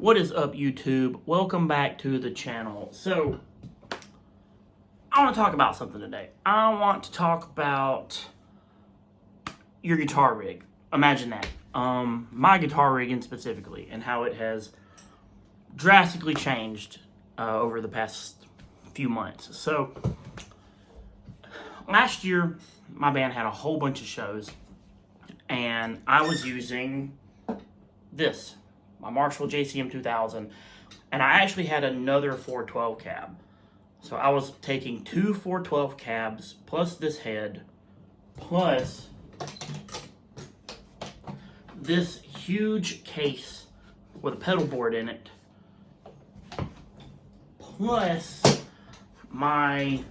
What is up, YouTube? Welcome back to the channel. So, I want to talk about something today. I want to talk about your guitar rig. Imagine that. My guitar rig specifically, and how it has drastically changed over the past few months. So, last year, my band had a whole bunch of shows, and I was using this. My Marshall JCM 2000, and I actually had another 412 cab. So I was taking two 412 cabs, plus this head, plus this huge case with a pedal board in it, plus my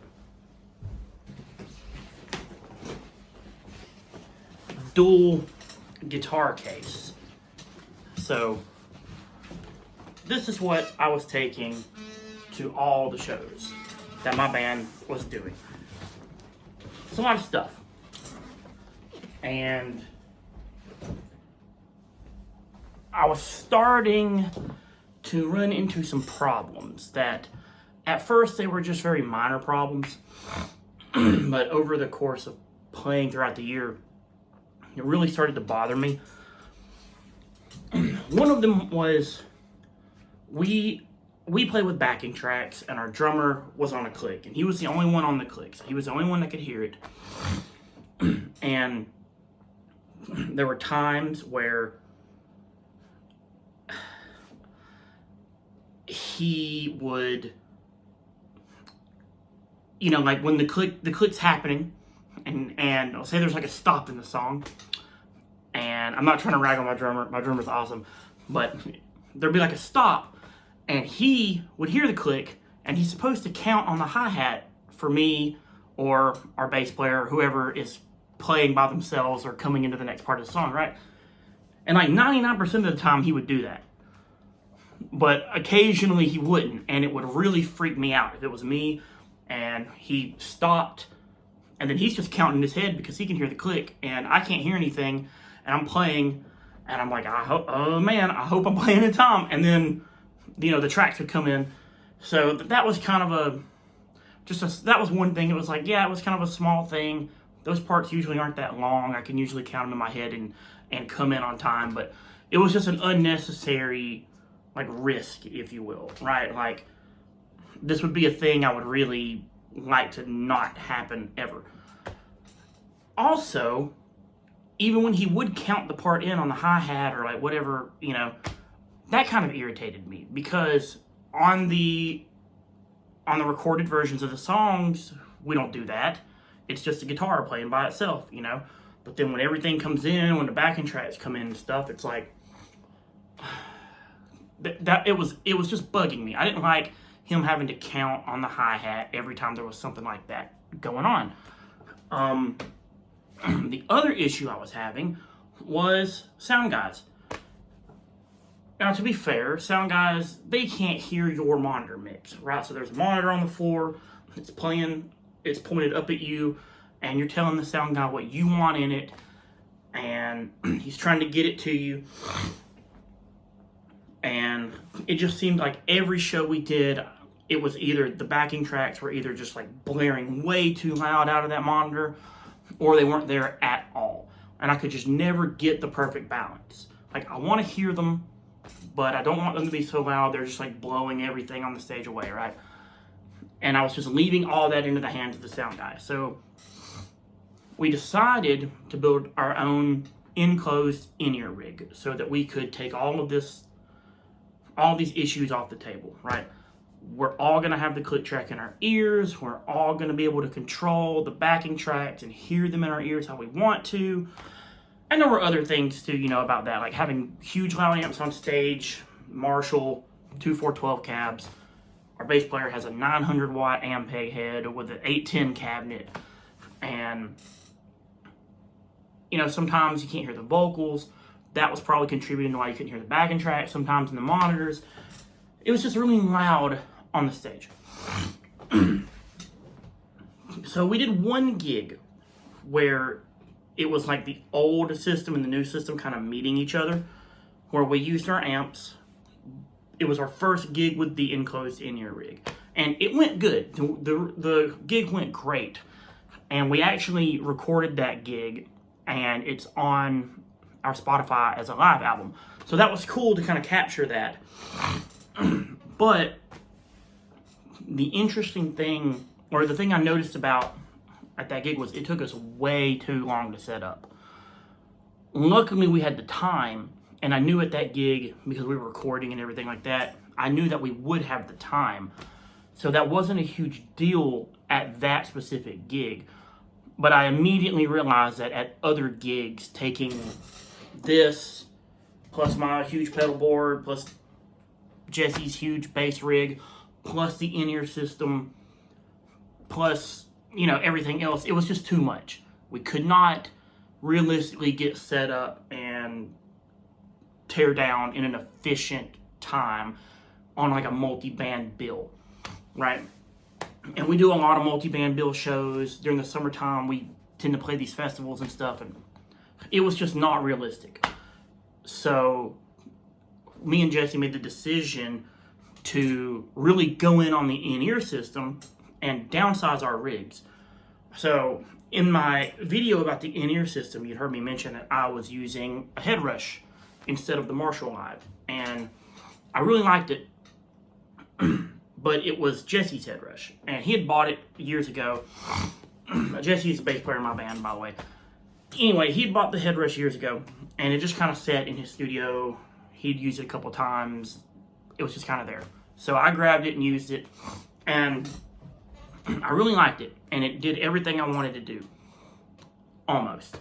dual guitar case. So this is what I was taking to all the shows that my band was doing. It's a lot of stuff. And I was starting to run into some problems that at first they were just very minor problems. But over the course of playing throughout the year, it really started to bother me. One of them was we play with backing tracks, and our drummer was on a click, and he was the only one on the click. So he was the only one that could hear it. And there were times where he would, like when the click's happening, and I'll say there's like a stop in the song, and I'm not trying to rag on my drummer. My drummer's awesome, but there'd be like a stop, and he would hear the click, and he's supposed to count on the hi-hat for me or our bass player, or whoever is playing by themselves or coming into the next part of the song, right? And like 99% of the time he would do that. But occasionally he wouldn't, and it would really freak me out if it was me and he stopped, and then he's just counting in his head because he can hear the click, and I can't hear anything, and I'm playing, and I'm like, I hope I'm playing in time. And then, the tracks would come in. So that was kind of that was one thing. It was like, yeah, it was kind of a small thing. Those parts usually aren't that long. I can usually count them in my head and come in on time. But it was just an unnecessary, risk, if you will, right? Like, this would be a thing I would really like to not happen ever. Also, even when he would count the part in on the hi-hat or whatever, that kind of irritated me, because on the recorded versions of the songs, we don't do that. It's just a guitar playing by itself, But then when everything comes in, when the backing tracks come in and stuff, it's like that it was just bugging me. I didn't like him having to count on the hi-hat every time there was something like that going on. The other issue I was having was sound guys. Now, to be fair, sound guys, they can't hear your monitor mix, right? So there's a monitor on the floor, it's playing, it's pointed up at you, and you're telling the sound guy what you want in it, and he's trying to get it to you. And it just seemed like every show we did, it was either the backing tracks were either just blaring way too loud out of that monitor, or they weren't there at all. And I could just never get the perfect balance. I want to hear them, but I don't want them to be so loud they're just blowing everything on the stage away, right? And I was just leaving all that into the hands of the sound guy. So we decided to build our own enclosed in-ear rig so that we could take all these issues off the table, right? We're all going to have the click track in our ears. We're all going to be able to control the backing tracks and hear them in our ears how we want to. And there were other things too, about that, like having huge loud amps on stage, Marshall, two 412 cabs. Our bass player has a 900 watt Ampeg head with an 810 cabinet. And, sometimes you can't hear the vocals. That was probably contributing to why you couldn't hear the backing track sometimes in the monitors. It was just really loud on the stage. So we did one gig where it was like the old system and the new system kind of meeting each other, where we used our amps, it was our first gig with the enclosed in-ear rig. And it went good. The gig went great. And we actually recorded that gig, and it's on our Spotify as a live album. So that was cool to kind of capture that. But the interesting thing, or the thing I noticed about at that gig, was it took us way too long to set up. Luckily, we had the time, and I knew at that gig, because we were recording and everything like that, I knew that we would have the time. So that wasn't a huge deal at that specific gig. But I immediately realized that at other gigs, taking this, plus my huge pedal board, plus Jesse's huge bass rig, plus the in-ear system, plus, you know, everything else, it was just too much. We could not realistically get set up and tear down in an efficient time on like a multi-band bill, right? And we do a lot of multi-band bill shows during the summertime. We tend to play these festivals and stuff, and it was just not realistic. So me and Jesse made the decision to really go in on the in-ear system and downsize our rigs. So in my video about the in-ear system, you'd heard me mention that I was using a head rush instead of the Marshall Live, and I really liked it. But it was Jesse's head rush, and he had bought it years ago. Jesse's a bass player in my band, by the way. Anyway, he had bought the head rush years ago, and it just kind of sat in his studio. He'd used it a couple times. It was just kind of there. So I grabbed it and used it, and I really liked it, and it did everything I wanted to do. Almost.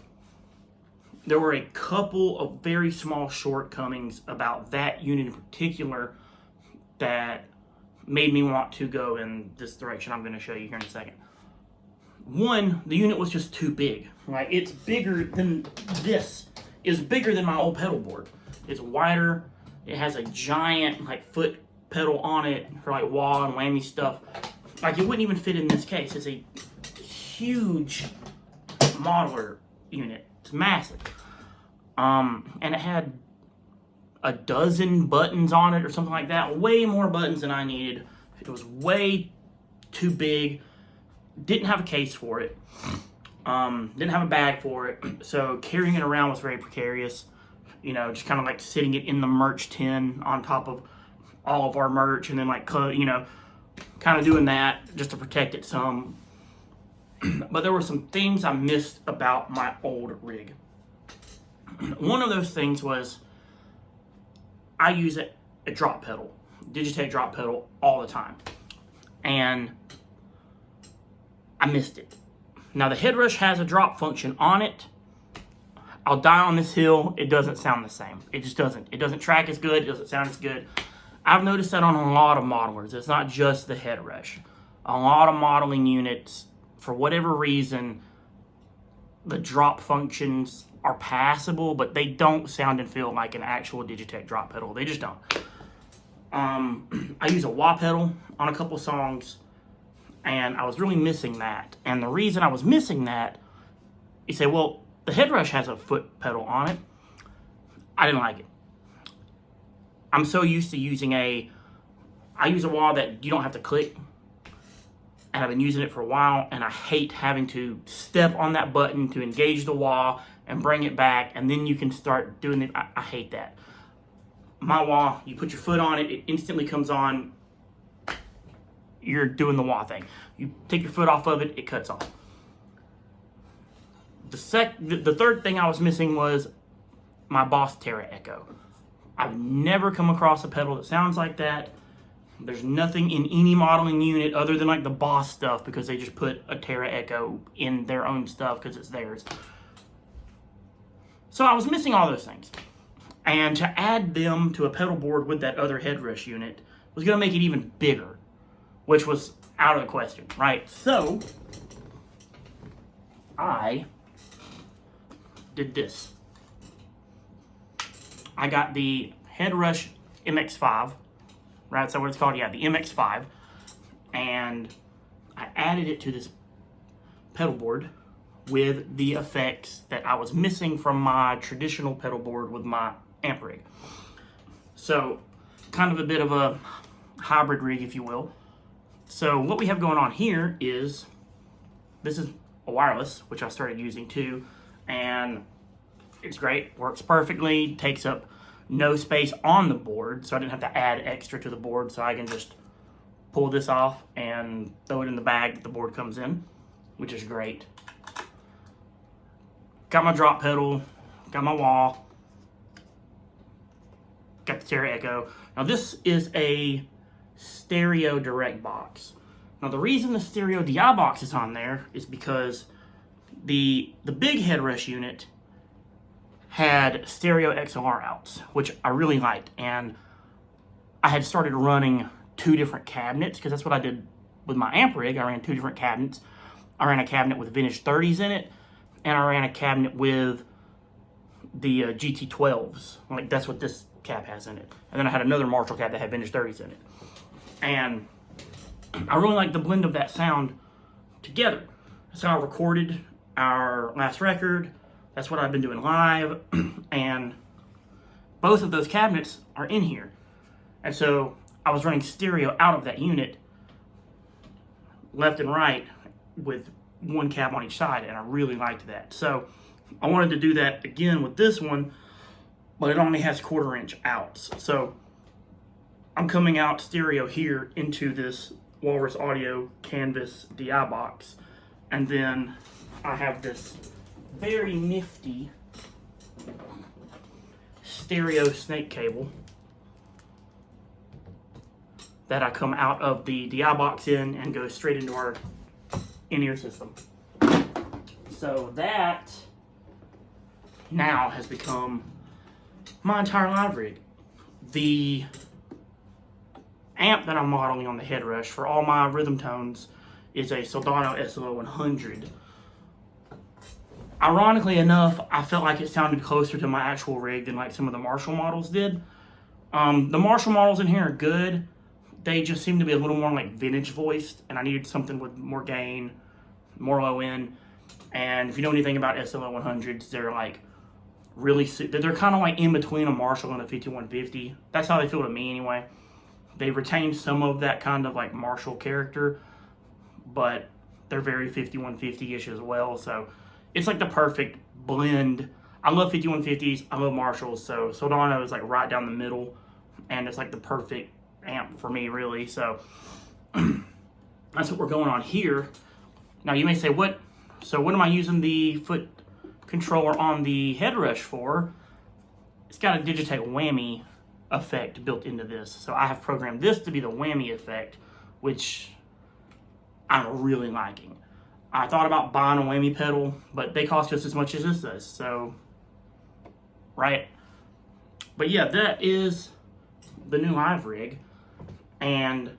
There were a couple of very small shortcomings about that unit in particular that made me want to go in this direction I'm going to show you here in a second. One, the unit was just too big, right? It's bigger than this. It's bigger than my old pedal board. It's wider. It has a giant like foot pedal on it for like wah and whammy stuff. Like it wouldn't even fit in this case. It's a huge modeler unit. It's massive. And it had a dozen buttons on it or something like that. Way more buttons than I needed. It was way too big. Didn't have a case for it. Didn't have a bag for it. So carrying it around was very precarious. You know, just kind of like sitting it in the merch tin on top of all of our merch, and then like, you know, kind of doing that just to protect it some. But there were some things I missed about my old rig. One of those things was I use a drop pedal, Digitech drop pedal, all the time. And I missed it. Now the head rush has a drop function on it. I'll die on this hill, it doesn't sound the same. It just doesn't. It doesn't track as good, it doesn't sound as good. I've noticed that on a lot of modelers. It's not just the head rush. A lot of modeling units, for whatever reason, the drop functions are passable, but they don't sound and feel like an actual Digitech drop pedal. They just don't. I use a wah pedal on a couple songs, and I was really missing that. And the reason I was missing that, you say, well, the head rush has a foot pedal on it. I didn't like it. I'm so used to using I use a wah that you don't have to click, and I've been using it for a while, and I hate having to step on that button to engage the wah and bring it back, and then you can start doing it. I hate that. My wah, you put your foot on it, it instantly comes on. You're doing the wah thing. You take your foot off of it, it cuts off. The third thing I was missing was my Boss Terra Echo. I've never come across a pedal that sounds like that. There's nothing in any modeling unit other than like the Boss stuff, because they just put a Terra Echo in their own stuff because it's theirs. So I was missing all those things. And to add them to a pedal board with that other head rush unit was going to make it even bigger, which was out of the question, right? So I did this. I got the head rush MX5, right? Is that what it's called? Yeah, the MX5. And I added it to this pedal board with the effects that I was missing from my traditional pedal board with my amp rig. So kind of a bit of a hybrid rig, if you will. So what we have going on here is, this is a wireless, which I started using too, and it's great, works perfectly, takes up no space on the board, so I didn't have to add extra to the board, so I can just pull this off and throw it in the bag that the board comes in, which is great. Got my drop pedal, got my wah, got the stereo echo. Now this is a stereo direct box. Now the reason the stereo DI box is on there is because the big headrush unit had stereo XLR outs, which I really liked, and I had started running 2 different cabinets, because that's what I did with my amp rig. I ran 2 different cabinets. I ran a cabinet with vintage 30s in it, and I ran a cabinet with the GT12s. Like, that's what this cab has in it. And then I had another Marshall cab that had vintage 30s in it. And I really like the blend of that sound together. So I recorded our last record. That's what I've been doing live. And both of those cabinets are in here. And so I was running stereo out of that unit, left and right, with 1 cab on each side, and I really liked that. So I wanted to do that again with this one, but it only has 1/4 inch outs. So I'm coming out stereo here into this Walrus Audio Canvas DI box, and then I have this very nifty stereo snake cable that I come out of the DI box in and go straight into our in-ear system. So that now has become my entire live rig. The amp that I'm modeling on the headrush for all my rhythm tones is a Soldano SLO-100. Ironically enough, I felt like it sounded closer to my actual rig than like some of the Marshall models did. The Marshall models in here are good. They just seem to be a little more like vintage voiced, and I needed something with more gain, more low end. And if you know anything about SLO-100s, they're like really, they're kind of like in between a Marshall and a 5150. That's how they feel to me anyway. They retained some of that kind of like Marshall character, but they're very 5150-ish as well. So it's like the perfect blend. I love 5150s, I love Marshalls, so Soldano is like right down the middle, and it's like the perfect amp for me, really. So that's what we're going on here. Now you may say, what am I using the foot controller on the headrush for? It's got a Digitech whammy effect built into this. So I have programmed this to be the whammy effect, which I'm really liking. I thought about buying a whammy pedal, but they cost just as much as this does, so, right? But yeah, that is the new live rig. And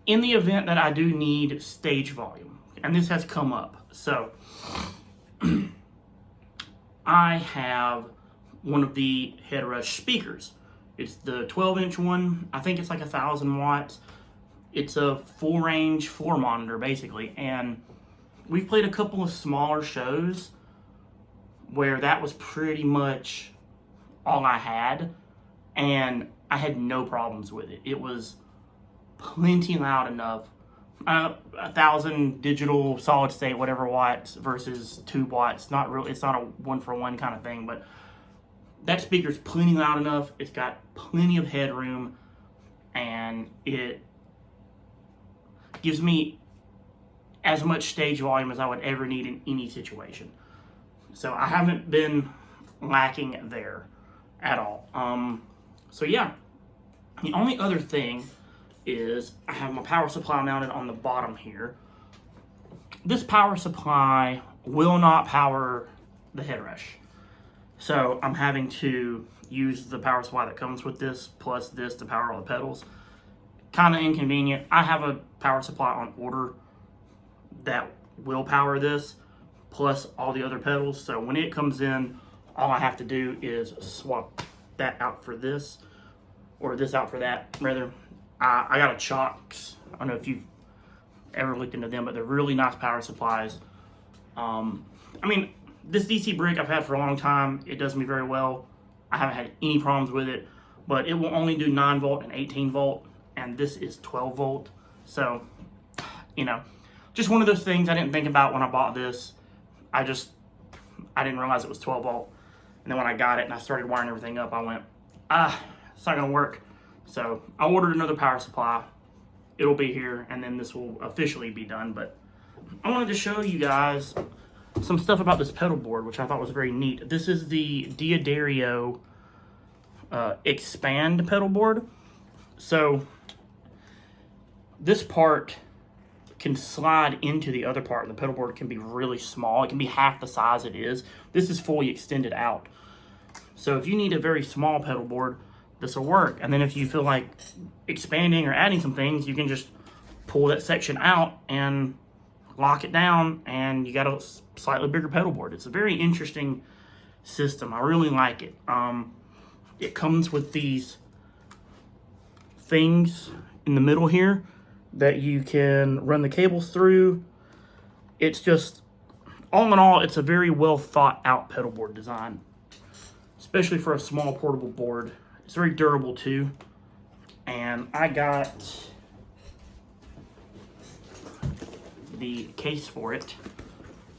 in the event that I do need stage volume, and this has come up, so I have one of the headrush speakers. It's the 12-inch one. I think it's like 1,000 watts. It's a full range floor monitor, basically. And we've played a couple of smaller shows where that was pretty much all I had, and I had no problems with it. It was plenty loud enough. 1,000 digital solid state, whatever watts versus 2 watts. Not really. It's not a 1-for-1 kind of thing, but that speaker's plenty loud enough. It's got plenty of headroom, and it gives me as much stage volume as I would ever need in any situation. So I haven't been lacking there at all. So yeah, the only other thing is I have my power supply mounted on the bottom here. This power supply will not power the headrush. So I'm having to use the power supply that comes with this, plus this to power all the pedals. Kind of inconvenient. I have a power supply on order that will power this, plus all the other pedals. So when it comes in, all I have to do is swap that out for this, or this out for that, rather. I got a Chalks. I don't know if you've ever looked into them, but they're really nice power supplies. I mean, this DC brick I've had for a long time. It does me very well. I haven't had any problems with it. but it will only do 9 volt and 18 volt, and this is 12 volt. So, you know, just one of those things I didn't think about when I bought this. I didn't realize it was 12 volt. And then when I got it and I started wiring everything up, I went, it's not gonna work. So I ordered another power supply. It'll be here, and then this will officially be done. But I wanted to show you guys some stuff about this pedal board, which I thought was very neat. This is the D'Addario Expand pedal board. So this part can slide into the other part, and the pedal board can be really small. It can be half the size it is. This is fully extended out. So if you need a very small pedal board, this will work. And then if you feel like expanding or adding some things, you can just pull that section out and lock it down, and you got a slightly bigger pedal board. It's a very interesting system. I really like it. It comes with these things in the middle here that you can run the cables through. It's just, all in all, it's a very well thought out pedal board design, especially for a small portable board. It's very durable too. And I got the case for it.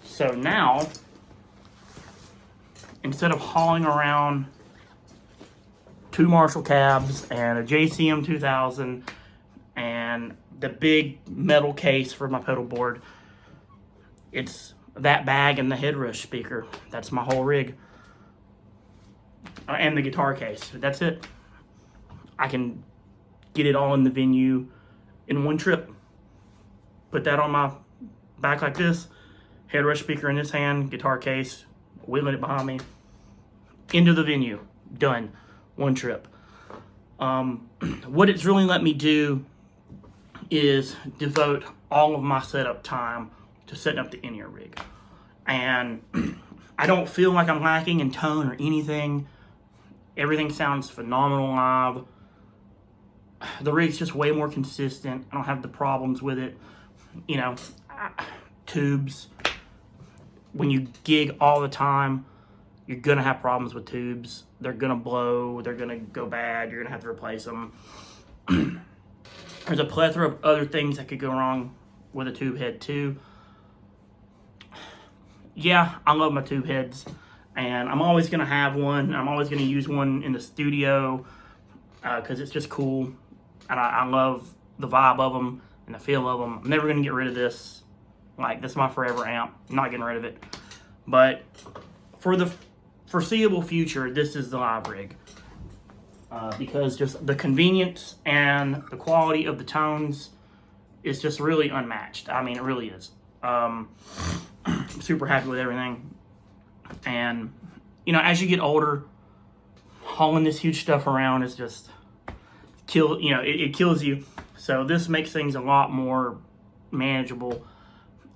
So now, instead of hauling around 2 Marshall cabs and a JCM 2000 and the big metal case for my pedal board, it's that bag and the headrush speaker. That's my whole rig. And the guitar case. That's it. I can get it all in the venue in one trip. Put that on my back like this, headrush speaker in this hand, guitar case, wheeling it behind me, into the venue, done, one trip. What it's really let me do is devote all of my setup time to setting up the in-ear rig. And I don't feel like I'm lacking in tone or anything. Everything sounds phenomenal live. The rig's just way more consistent. I don't have the problems with it. You know, tubes. When you gig all the time, you're gonna have problems with tubes. They're gonna blow, they're gonna go bad, you're gonna have to replace them. There's a plethora of other things that could go wrong with a tube head too. Yeah, I love my tube heads, and I'm always gonna have one. I'm always gonna use one in the studio because it's just cool, and I love the vibe of them and the feel of them. I'm never gonna get rid of this. Like, this is my forever amp. I'm not getting rid of it. But for the foreseeable future, this is the live rig. Because just the convenience and the quality of the tones is just really unmatched. I mean, it really is. I'm super happy with everything. And, you know, as you get older, hauling this huge stuff around is just, it kills you. So this makes things a lot more manageable.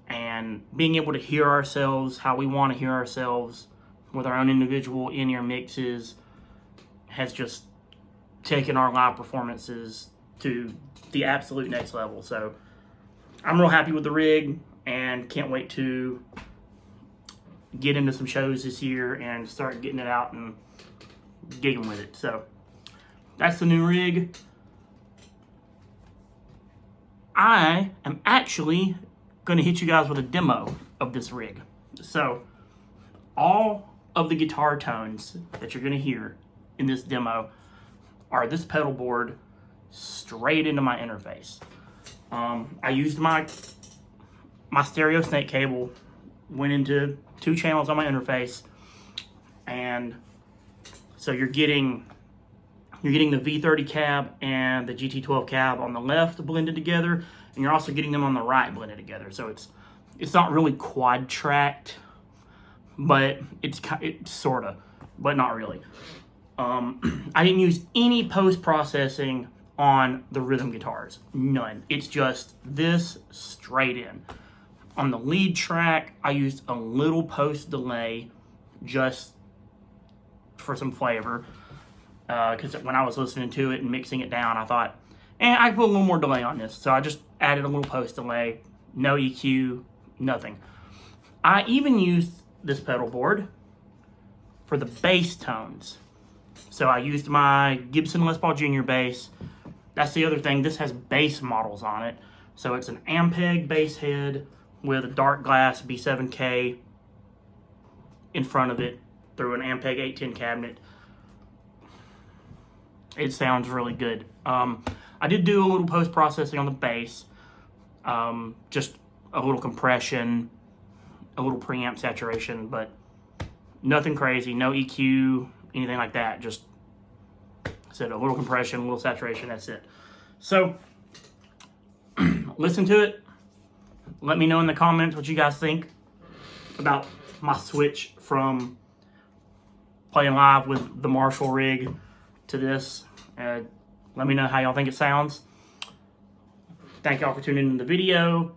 And being able to hear ourselves how we want to hear ourselves with our own individual in-ear mixes has just taken our live performances to the absolute next level. So I'm real happy with the rig and can't wait to get into some shows this year and start getting it out and gigging with it. So that's the new rig. I am actually going to hit you guys with a demo of this rig. So all of the guitar tones that you're going to hear in this demo are this pedal board straight into my interface. I used my stereo snake cable, went into 2 channels on my interface, and so you're getting the V30 cab and the GT12 cab on the left blended together, and you're also getting them on the right blended together. So it's not really quad tracked, but it's sorta, but not really. I didn't use any post-processing on the rhythm guitars. None. It's just this straight in. On the lead track, I used a little post delay just for some flavor. Because when I was listening to it and mixing it down, I thought, I can put a little more delay on this. So I just added a little post delay, no EQ, nothing. I even used this pedal board for the bass tones. So I used my Gibson Les Paul Jr. bass. That's the other thing. This has bass models on it. So it's an Ampeg bass head with a dark glass B7K in front of it through an Ampeg 810 cabinet. It sounds really good. I did do a little post-processing on the bass. Just a little compression, a little preamp saturation, but nothing crazy, no EQ, anything like that. Just said a little compression, a little saturation, that's it. So listen to it. Let me know in the comments what you guys think about my switch from playing live with the Marshall rig to this. Let me know how y'all think it sounds. Thank y'all for tuning in to the video.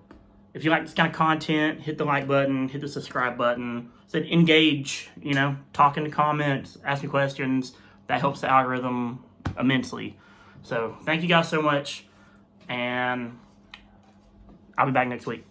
If you like this kind of content, hit the like button, hit the subscribe button. Said engage, you know, talk in the comments, ask me questions. That helps the algorithm immensely. So thank you guys so much, and I'll be back next week.